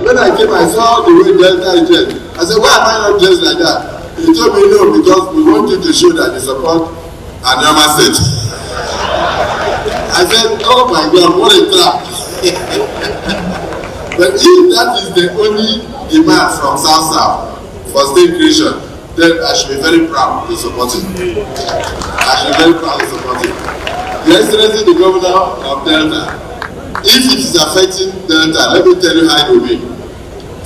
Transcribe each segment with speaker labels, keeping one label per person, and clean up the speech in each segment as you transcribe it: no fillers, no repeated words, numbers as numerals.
Speaker 1: when I came, I saw the way Delta is dressed. I said, why am I not dressed like that? He told me, no, because we want you to show that you support Anioma State. I said, oh my God, what a trap. But if that is the only demand from South for state creation, then I should be very proud to support it. I should be very proud to support it. Your Excellency, the Governor of Delta, if it is affecting Delta, let me tell you how it will be.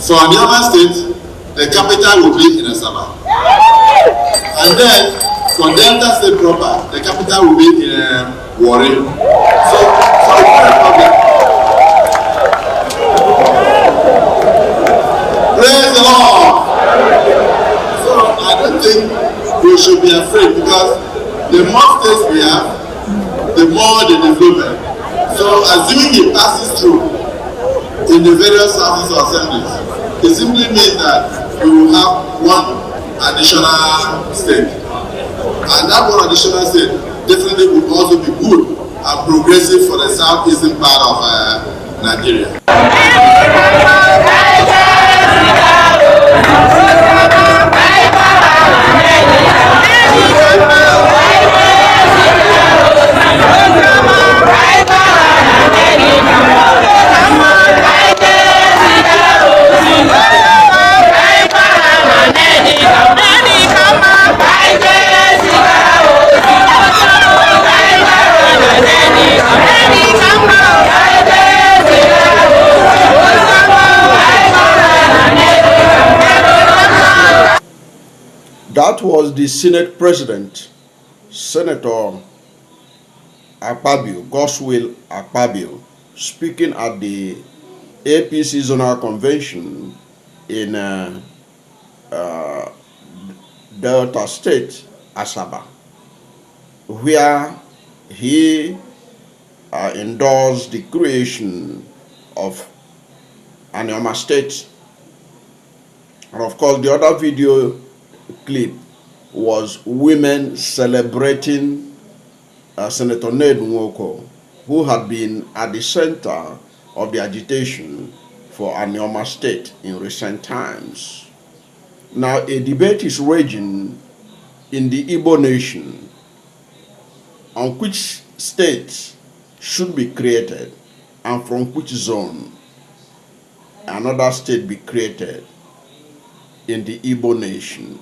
Speaker 1: For Anioma State, the capital will be in Asaba. And then, for Delta State proper, the capital will be in Warri. So it's not a problem. Praise the Lord. So I don't think we should be afraid, because the more states we have, the more the development. So assuming it passes through in the various houses or assemblies, it simply means that we will have one additional state. And that one additional state definitely will also be good and progressive for the southeastern part of Nigeria.
Speaker 2: That was the Senate President, Senator Akpabio, Goswill Akpabio, speaking at the APC Zonal Convention in Delta State, Asaba, where he endorsed the creation of Anioma State. And of course, the other video clip was women celebrating Senator Ned Nwoko, who had been at the center of the agitation for Anioma State in recent times. Now, a debate is raging in the Igbo nation on which state should be created and from which zone another state be created in the Igbo nation.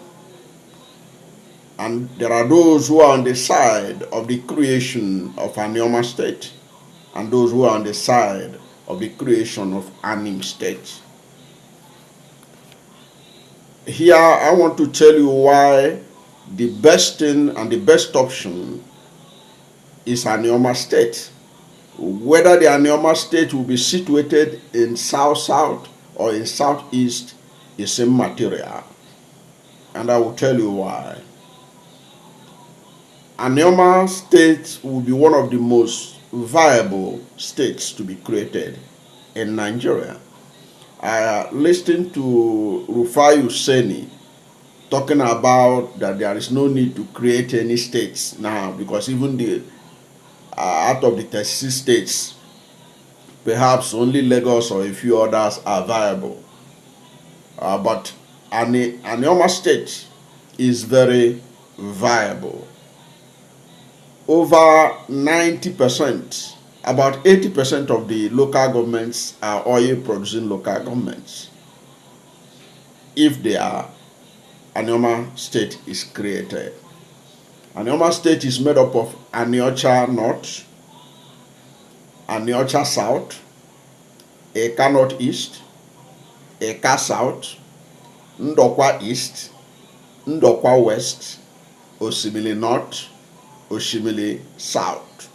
Speaker 2: And there are those who are on the side of the creation of Anioma State and those who are on the side of the creation of Anim State. Here, I want to tell you why the best thing and the best option is Anioma State. Whether the Anioma State will be situated in South-South or in Southeast is immaterial. And I will tell you why. Anioma State will be one of the most viable states to be created in Nigeria. I listened to Rufai Useni talking about that there is no need to create any states now, because even the out of the 36 states, perhaps only Lagos or a few others are viable. But Anioma State is very viable. Over 90%, about 80% of the local governments are oil-producing local governments. If they are, Anioma State is created. Anioma State is made up of Aniocha North, Aniocha South, Eka Northeast, Eka South, Ndokwa East, Ndokwa West, Osimili North, Oshimili South,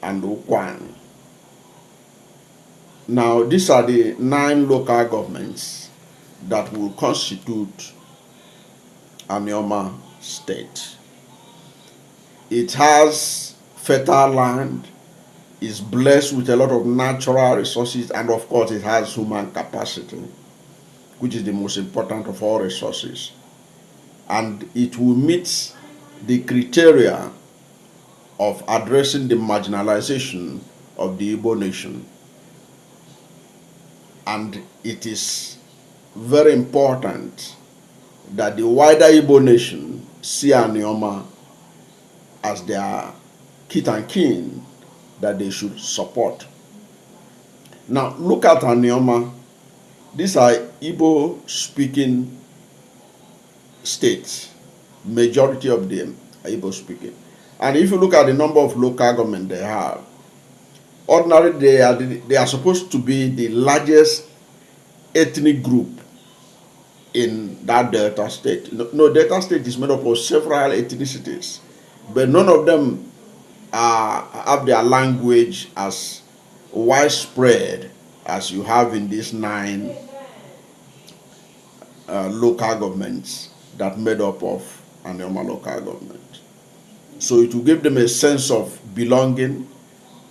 Speaker 2: and Ukwan. Now, these are the 9 local governments that will constitute Anioma State. It has fertile land, is blessed with a lot of natural resources, and of course it has human capacity, which is the most important of all resources. And it will meet the criteria of addressing the marginalization of the Igbo nation. And it is very important that the wider Igbo nation see Anioma as their kith and kin that they should support. Now, look at Anioma. These are Igbo-speaking states. Majority of them are Igbo-speaking. And if you look at the number of local government they have, ordinarily they are supposed to be the largest ethnic group in that Delta State. No, Delta State is made up of several ethnicities, but none of them have their language as widespread as you have in these 9 local governments that made up of Anioma local government. So it will give them a sense of belonging,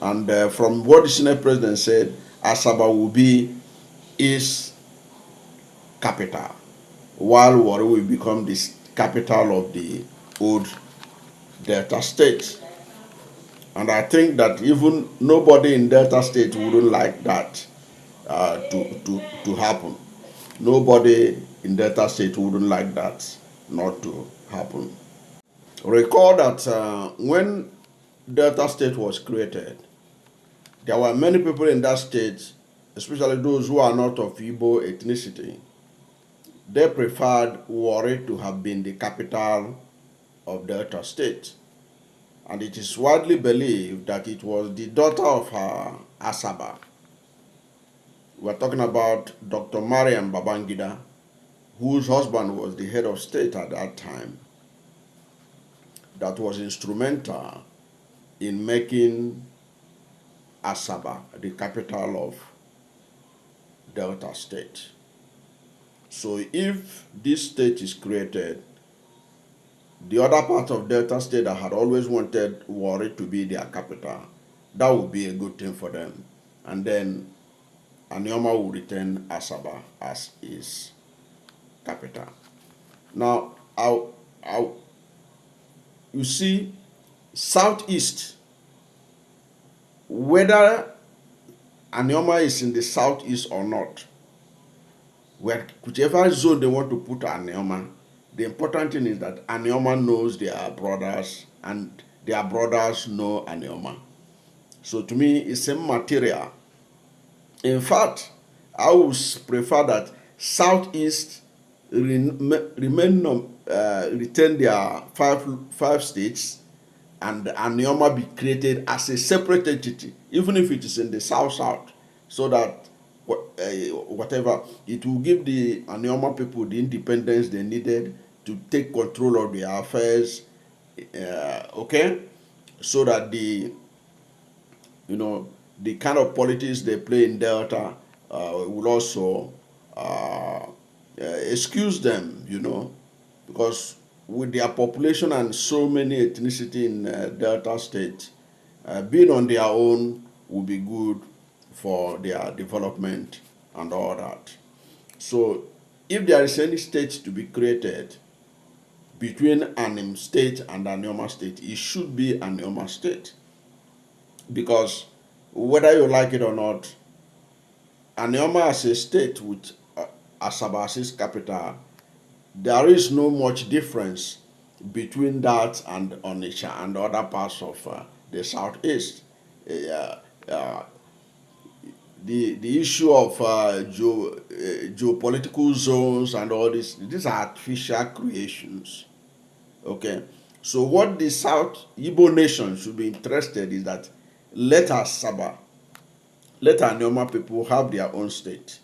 Speaker 2: and from what the Senate President said, Asaba will be its capital, while Warri will become the capital of the old Delta State. And I think that even nobody in Delta State wouldn't like that to happen. Nobody in Delta State wouldn't like that not to happen. Recall that when Delta State was created, there were many people in that state, especially those who are not of Igbo ethnicity. They preferred Warri to have been the capital of Delta State. And it is widely believed that it was the daughter of Asaba. We're talking about Dr. Mariam Babangida, whose husband was the head of state at that time, that was instrumental in making Asaba the capital of Delta State. So if this state is created, the other part of Delta State that had always wanted Warri to be their capital, that would be a good thing for them. And then Anioma will retain Asaba as his capital. Now, you see, southeast, whether Anioma is in the southeast or not, whichever zone they want to put Anioma, the important thing is that Anioma knows their brothers and their brothers know Anioma. So to me, it's immaterial. In fact, I would prefer that Southeast retain their five states and Anioma be created as a separate entity, even if it is in the South, so that whatever, it will give the Anioma people the independence they needed to take control of their affairs, okay, so that the kind of politics they play in Delta will also excuse them, because with their population and so many ethnicity in Delta State, being on their own will be good for their development and all that. So if there is any state to be created between Anim State and Anioma State, it should be Anioma State. Because whether you like it or not, Anioma as a state with Asaba as its capital, there is no much difference between that and Onitsha and other parts of the southeast. The issue of geopolitical zones and all this, these are artificial creations. Okay, so what the South Igbo nation should be interested is that let Anioma people have their own state.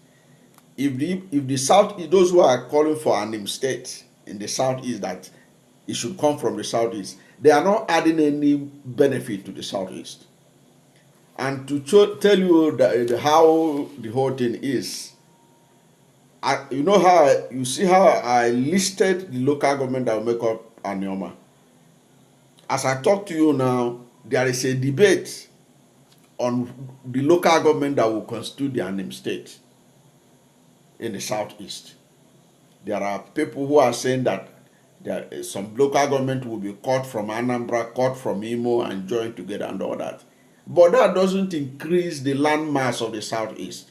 Speaker 2: If the South, those who are calling for Anim State in the Southeast, that it should come from the Southeast, they are not adding any benefit to the Southeast. And to tell you how the whole thing is, you see how I listed the local government that will make up Anioma. As I talk to you now, there is a debate on the local government that will constitute the Anim State in the Southeast. There are people who are saying that some local government will be cut from Anambra, cut from Imo, and joined together and all that. But that doesn't increase the land mass of the Southeast.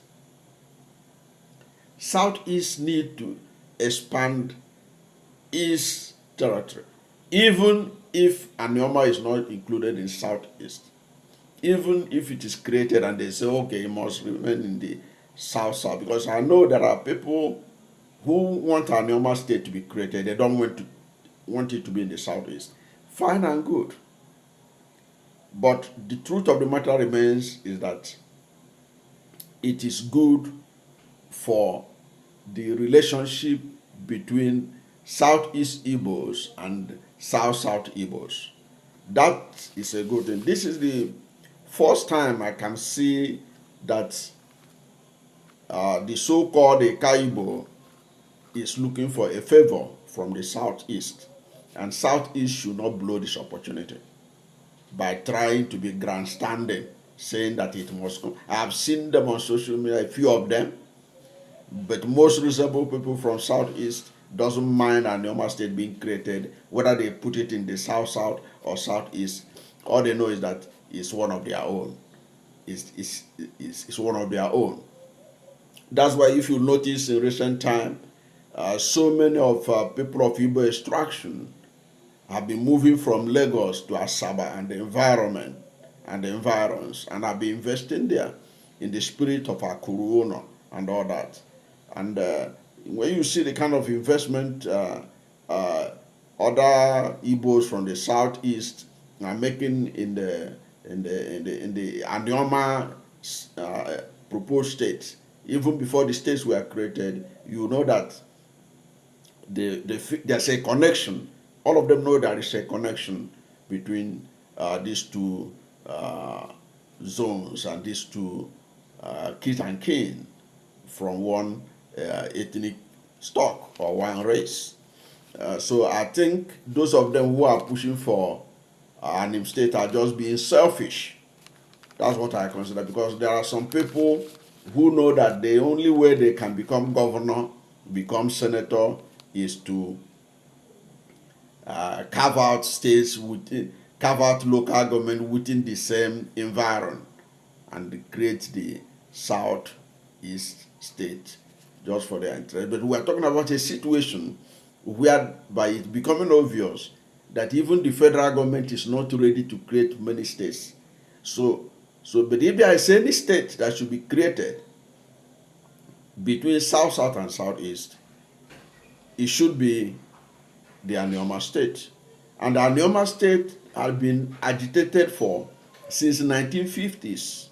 Speaker 2: Southeast need to expand its territory, even if Anioma is not included in Southeast. Even if it is created and they say, okay, it must remain in the South, because I know there are people who want Anioma State to be created. They don't want it to be in the Southeast. Fine and good. But the truth of the matter remains is that it is good for the relationship between Southeast Igbos and South Igbos. That is a good thing. This is the first time I can see that the so-called Igbo is looking for a favor from the Southeast, and Southeast should not blow this opportunity by trying to be grandstanding, saying that it must come. I have seen them on social media, a few of them, but most reasonable people from Southeast doesn't mind Anioma State being created, whether they put it in the South or Southeast. All they know is that it's one of their own. It's one of their own. That's why if you notice in recent time, so many of people of Igbo extraction have been moving from Lagos to Asaba and the environment and the environs, and have been investing there in the spirit of Akuruono and all that. And when you see the kind of investment other Igbos from the Southeast are making in the Anioma proposed state, even before the states were created, you know that there's a connection. All of them know there is a connection between these two zones and these two kith and kin from one ethnic stock or one race. So I think those of them who are pushing for Anim State are just being selfish. That's what I consider, because there are some people who know that the only way they can become governor, become senator, is to carve out states within, carve out local government within the same environment, and create the Southeast state just for their interest. But we are talking about a situation whereby it's becoming obvious that even the federal government is not ready to create many states. But if there is any state that should be created between South and Southeast, it should be the Anioma State. And the Anioma State has been agitated for since the 1950s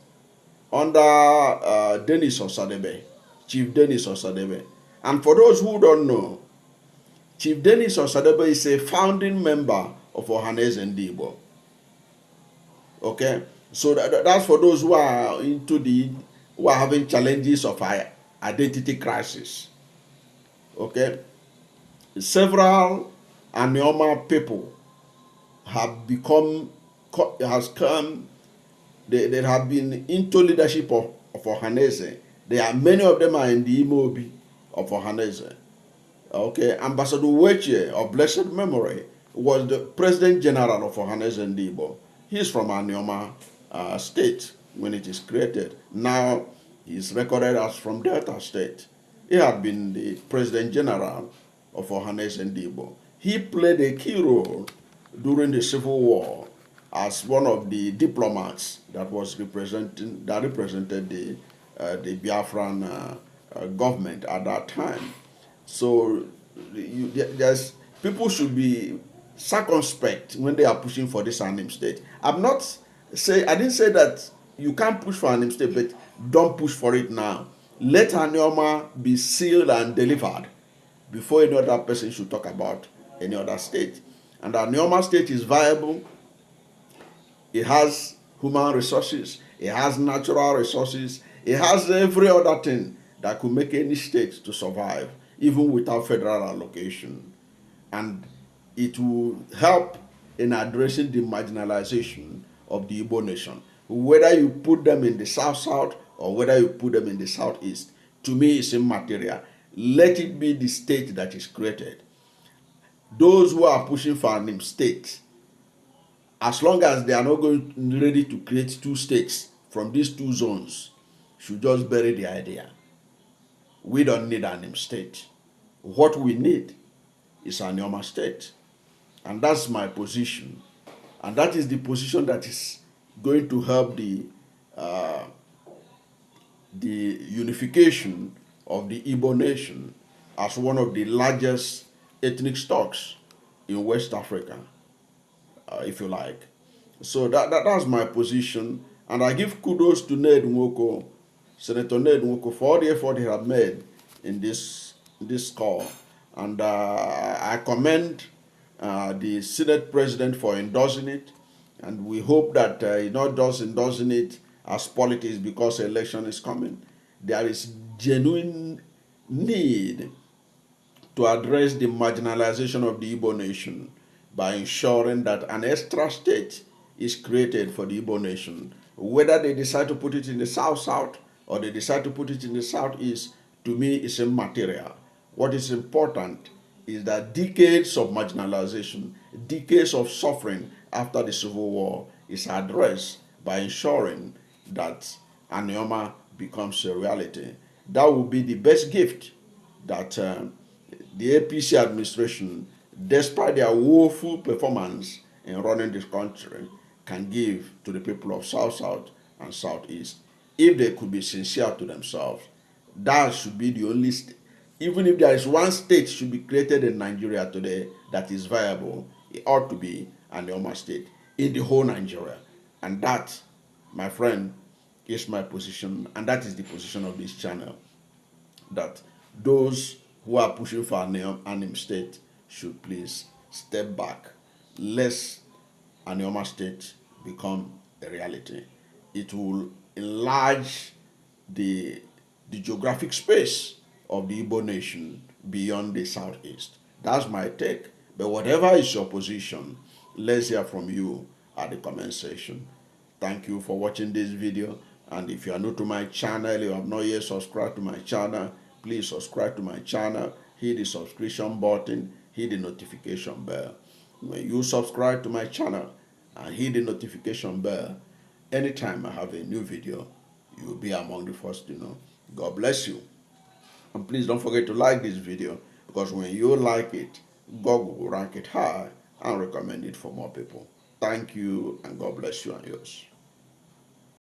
Speaker 2: under Dennis Osadebe, Chief Dennis Osadebe. And for those who don't know, Chief Dennis Osadebe is a founding member of Ohanese Ndigbo. Okay? So that's for those who are who are having challenges of identity crisis. Okay? Several Anioma people have they have been into leadership of Ohanese. Many of them are in the Imobi of Ohanese. Okay, Ambassador Weche of blessed memory was the President General of Ohanese Ndigbo. He's from Anioma State when it is created. Now he's recorded as from Delta State. He had been the President General of Ohanese Ndigbo. He played a key role during the Civil War as one of the diplomats that represented the Biafran government at that time. So people should be circumspect when they are pushing for this Anim State. I didn't say that you can't push for Anim State, but don't push for it now. Let Anioma be sealed and delivered before any other person should talk about any other state. And Anioma State is viable. It has human resources. It has natural resources. It has every other thing that could make any state to survive, even without federal allocation. And it will help in addressing the marginalization of the Igbo nation. Whether you put them in the South or whether you put them in the Southeast, to me it's immaterial. Let it be the state that is created. Those who are pushing for Anim State, as long as they are not ready to create two states from these two zones, should just bury the idea. We don't need Anim State. What we need is Anioma State. And that's my position. And that is the position that is going to help the unification of the Igbo nation as one of the largest ethnic stocks in West Africa, if you like. So that's my position. And I give kudos to Ned Nwoko, Senator Ned Nwoko, for all the effort he has made in this call. And I commend the Senate President for endorsing it. And we hope that he not just endorsing it as politics because election is coming. There is genuine need to address the marginalization of the Igbo nation by ensuring that an extra state is created for the Igbo nation. Whether they decide to put it in the South-South or they decide to put it in the Southeast, to me, is immaterial. What is important is that decades of marginalization, decades of suffering after the Civil War is addressed by ensuring that Anioma becomes a reality. That will be the best gift that the APC administration, despite their woeful performance in running this country, can give to the people of South-South and Southeast. If they could be sincere to themselves, that should be the only state. Even if there is one state should be created in Nigeria today that is viable, it ought to be Anioma State in the whole Nigeria. And that, my friend, is my position, and that is the position of this channel, that those who are pushing for Anim State should please step back, lest Anioma State become a reality. It will enlarge the geographic space of the Igbo nation beyond the Southeast. That's my take. But whatever is your position, let's hear from you at the comment section. Thank you for watching this video. And if you are new to my channel, you have not yet subscribed to my channel, please subscribe to my channel, hit the subscription button, hit the notification bell. When you subscribe to my channel and hit the notification bell, anytime I have a new video, you will be among the first to know. God bless you. And please don't forget to like this video, because when you like it, God will rank it high and recommend it for more people. Thank you, and God bless you and yours.